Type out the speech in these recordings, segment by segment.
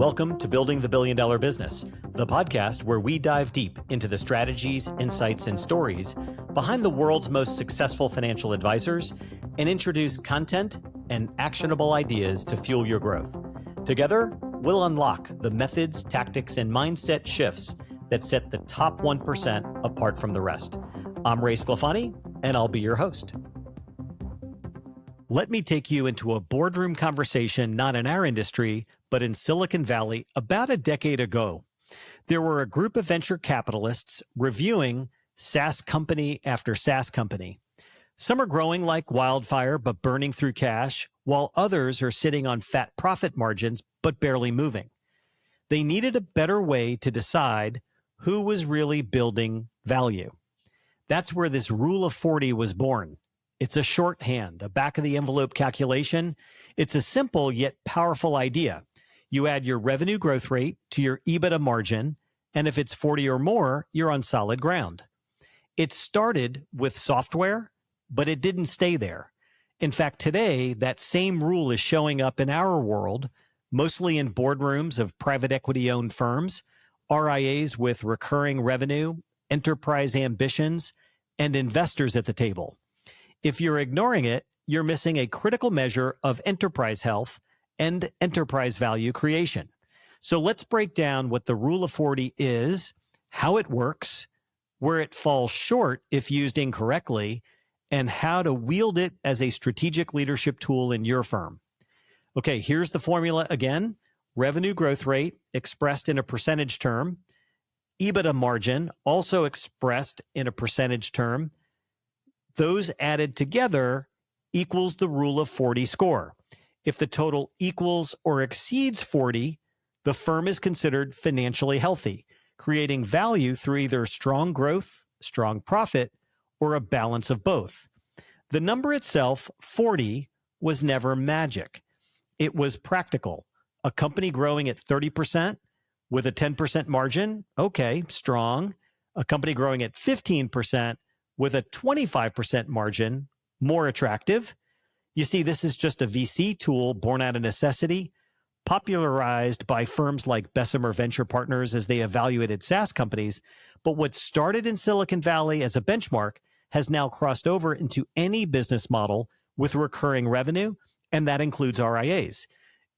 Welcome to Building the Billion Dollar Business, the podcast where we dive deep into the strategies, insights, and stories behind the world's most successful financial advisors and introduce content and actionable ideas to fuel your growth. Together, we'll unlock the methods, tactics, and mindset shifts that set the top 1% apart from the rest. I'm Ray Sclafani, and I'll be your host. Let me take you into a boardroom conversation not in our industry, but in Silicon Valley about a decade ago. There were a group of venture capitalists reviewing SaaS company after SaaS company. Some are growing like wildfire but burning through cash, while others are sitting on fat profit margins but barely moving. They needed a better way to decide who was really building value. That's where this rule of 40 was born. It's a shorthand, a back-of-the-envelope calculation. It's a simple yet powerful idea. You add your revenue growth rate to your EBITDA margin, and if it's 40 or more, you're on solid ground. It started with software, but it didn't stay there. In fact, today, that same rule is showing up in our world, mostly in boardrooms of private equity-owned firms, RIAs with recurring revenue, enterprise ambitions, and investors at the table. If you're ignoring it, you're missing a critical measure of enterprise health and enterprise value creation. So let's break down what the rule of 40 is, how it works, where it falls short if used incorrectly, and how to wield it as a strategic leadership tool in your firm. Okay, here's the formula again. Revenue growth rate expressed in a percentage term, EBITDA margin also expressed in a percentage term. Those added together equals the rule of 40 score. If the total equals or exceeds 40, the firm is considered financially healthy, creating value through either strong growth, strong profit, or a balance of both. The number itself, 40, was never magic. It was practical. A company growing at 30% with a 10% margin, okay, strong. A company growing at 15% with a 25% margin, more attractive. You see, this is just a VC tool born out of necessity, popularized by firms like Bessemer Venture Partners as they evaluated SaaS companies. But what started in Silicon Valley as a benchmark has now crossed over into any business model with recurring revenue, and that includes RIAs.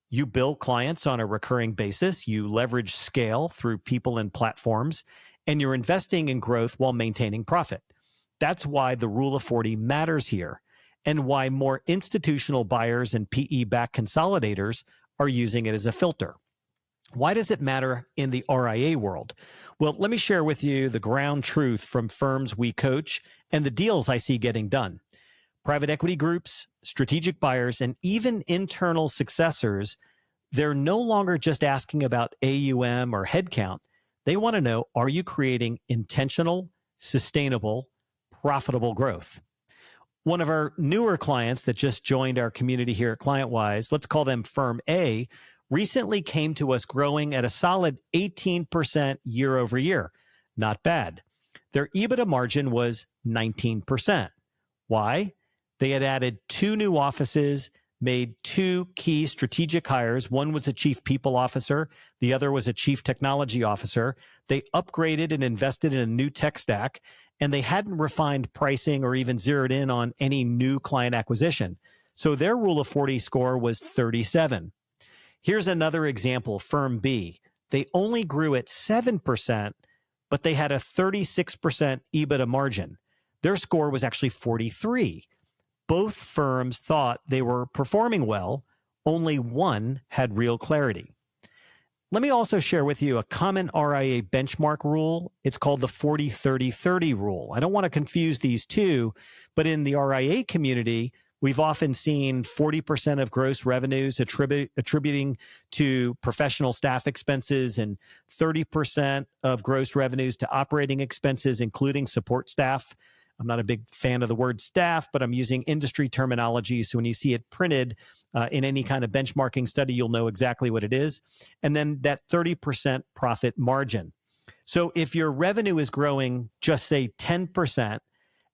You bill clients on a recurring basis, you leverage scale through people and platforms, and you're investing in growth while maintaining profit. That's why the rule of 40 matters here, and why more institutional buyers and PE-backed consolidators are using it as a filter. Why does it matter in the RIA world? Well, let me share with you the ground truth from firms we coach and the deals I see getting done. Private equity groups, strategic buyers, and even internal successors, they're no longer just asking about AUM or headcount. They want to know, are you creating intentional, sustainable, profitable growth? One of our newer clients that just joined our community here at ClientWise, let's call them Firm A, recently came to us growing at a solid 18% year over year. Not bad. Their EBITDA margin was 19%. Why? They had added 2 new offices, made 2 key strategic hires. One was a chief people officer. The other was a chief technology officer. They upgraded and invested in a new tech stack, and they hadn't refined pricing or even zeroed in on any new client acquisition. So their rule of 40 score was 37. Here's another example, Firm B. They only grew at 7%, but they had a 36% EBITDA margin. Their score was actually 43. Both firms thought they were performing well, only one had real clarity. Let me also share with you a common RIA benchmark rule. It's called the 40-30-30 rule. I don't want to confuse these two, but in the RIA community, we've often seen 40% of gross revenues attributing to professional staff expenses and 30% of gross revenues to operating expenses, including support staff. I'm not a big fan of the word staff, but I'm using industry terminology. So when you see it printed in any kind of benchmarking study, you'll know exactly what it is. And then that 30% profit margin. So if your revenue is growing, just say 10%,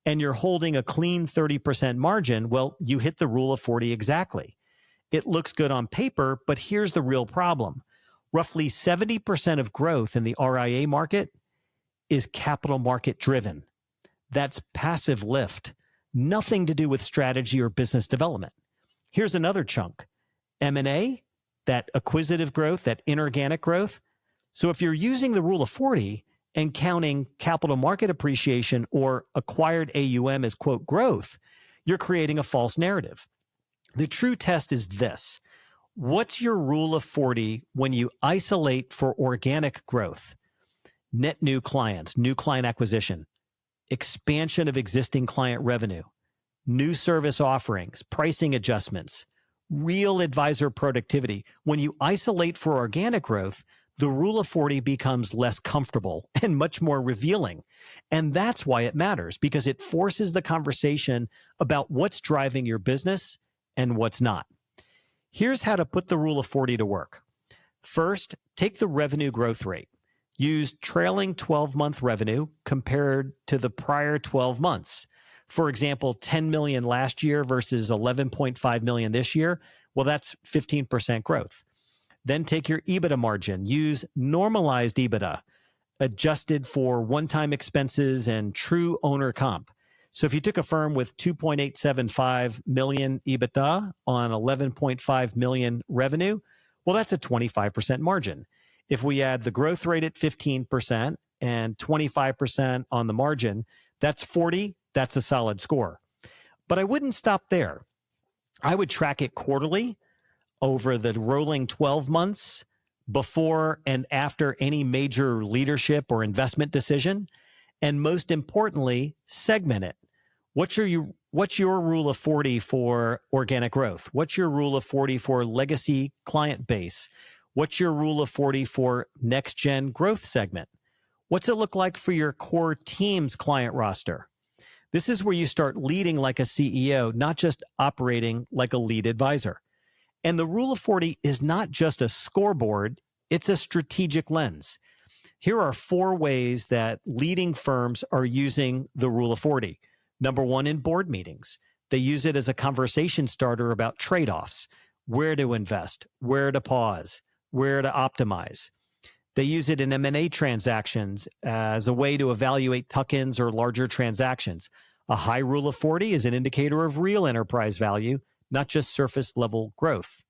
and you're holding a clean 30% margin, well, you hit the rule of 40 exactly. It looks good on paper, but here's the real problem. Roughly 70% of growth in the RIA market is capital market driven. That's passive lift, nothing to do with strategy or business development. Here's another chunk. M&A, that acquisitive growth, that inorganic growth. So if you're using the rule of 40 and counting capital market appreciation or acquired AUM as, quote, growth, you're creating a false narrative. The true test is this. What's your rule of 40 when you isolate for organic growth? Net new clients, new client acquisition, expansion of existing client revenue, new service offerings, pricing adjustments, real advisor productivity. When you isolate for organic growth, the rule of 40 becomes less comfortable and much more revealing. And that's why it matters, because it forces the conversation about what's driving your business and what's not. Here's how to put the rule of 40 to work. First, take the revenue growth rate. Use trailing 12-month revenue compared to the prior 12 months. For example, 10 million last year versus 11.5 million this year. Well, that's 15% growth. Then take your EBITDA margin. Use normalized EBITDA, adjusted for one-time expenses and true owner comp. So if you took a firm with 2.875 million EBITDA on 11.5 million revenue, well, that's a 25% margin. If we add the growth rate at 15% and 25% on the margin, that's 40. That's a solid score. But I wouldn't stop there. I would track it quarterly over the rolling 12 months before and after any major leadership or investment decision. And most importantly, segment it. What's your rule of 40 for organic growth? What's your rule of 40 for legacy client base? What's your rule of 40 for next gen growth segment? What's it look like for your core team's client roster? This is where you start leading like a CEO, not just operating like a lead advisor. And the rule of 40 is not just a scoreboard, it's a strategic lens. Here are 4 ways that leading firms are using the rule of 40. Number 1, in board meetings. They use it as a conversation starter about trade-offs, where to invest, where to pause, where to optimize. They use it in M&A transactions as a way to evaluate tuck-ins or larger transactions. A high rule of 40 is an indicator of real enterprise value, not just surface level growth.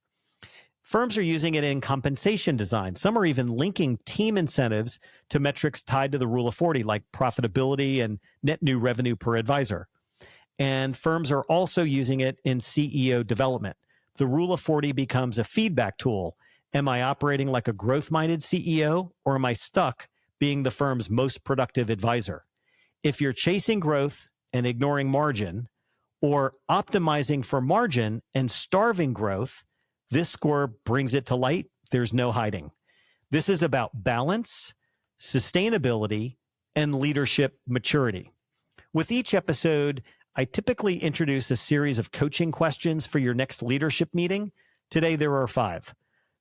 Firms are using it in compensation design. Some are even linking team incentives to metrics tied to the rule of 40, like profitability and net new revenue per advisor. And firms are also using it in CEO development. The rule of 40 becomes a feedback tool. Am I operating like a growth-minded CEO, or am I stuck being the firm's most productive advisor? If you're chasing growth and ignoring margin, or optimizing for margin and starving growth, this score brings it to light. There's no hiding. This is about balance, sustainability, and leadership maturity. With each episode, I typically introduce a series of coaching questions for your next leadership meeting. Today, there are 5.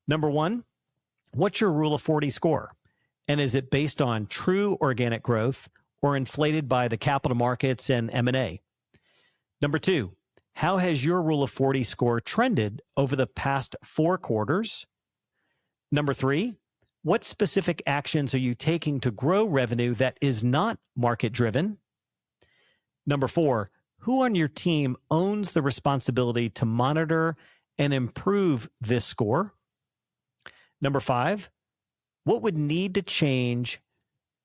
Number 1, what's your rule of 40 score? And is it based on true organic growth or inflated by the capital markets and M&A? Number 2, how has your rule of 40 score trended over the past 4 quarters? Number 3, what specific actions are you taking to grow revenue that is not market driven? Number 4, who on your team owns the responsibility to monitor and improve this score? Number 5, what would need to change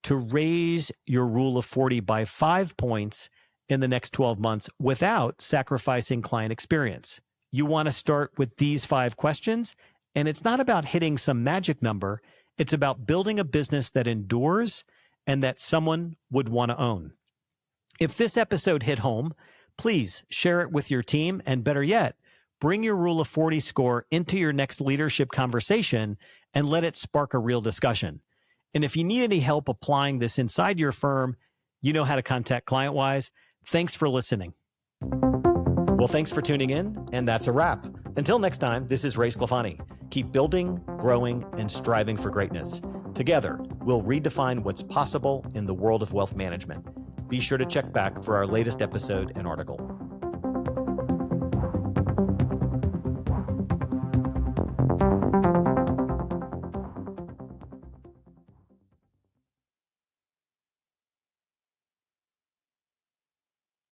to raise your rule of 40 by 5 points in the next 12 months without sacrificing client experience? You want to start with these 5 questions, and it's not about hitting some magic number. It's about building a business that endures and that someone would want to own. If this episode hit home, please share it with your team, and better yet, bring your rule of 40 score into your next leadership conversation and let it spark a real discussion. And if you need any help applying this inside your firm, you know how to contact ClientWise. Thanks for listening. Well, thanks for tuning in, and that's a wrap. Until next time, this is Ray Sclafani. Keep building, growing, and striving for greatness. Together, we'll redefine what's possible in the world of wealth management. Be sure to check back for our latest episode and article.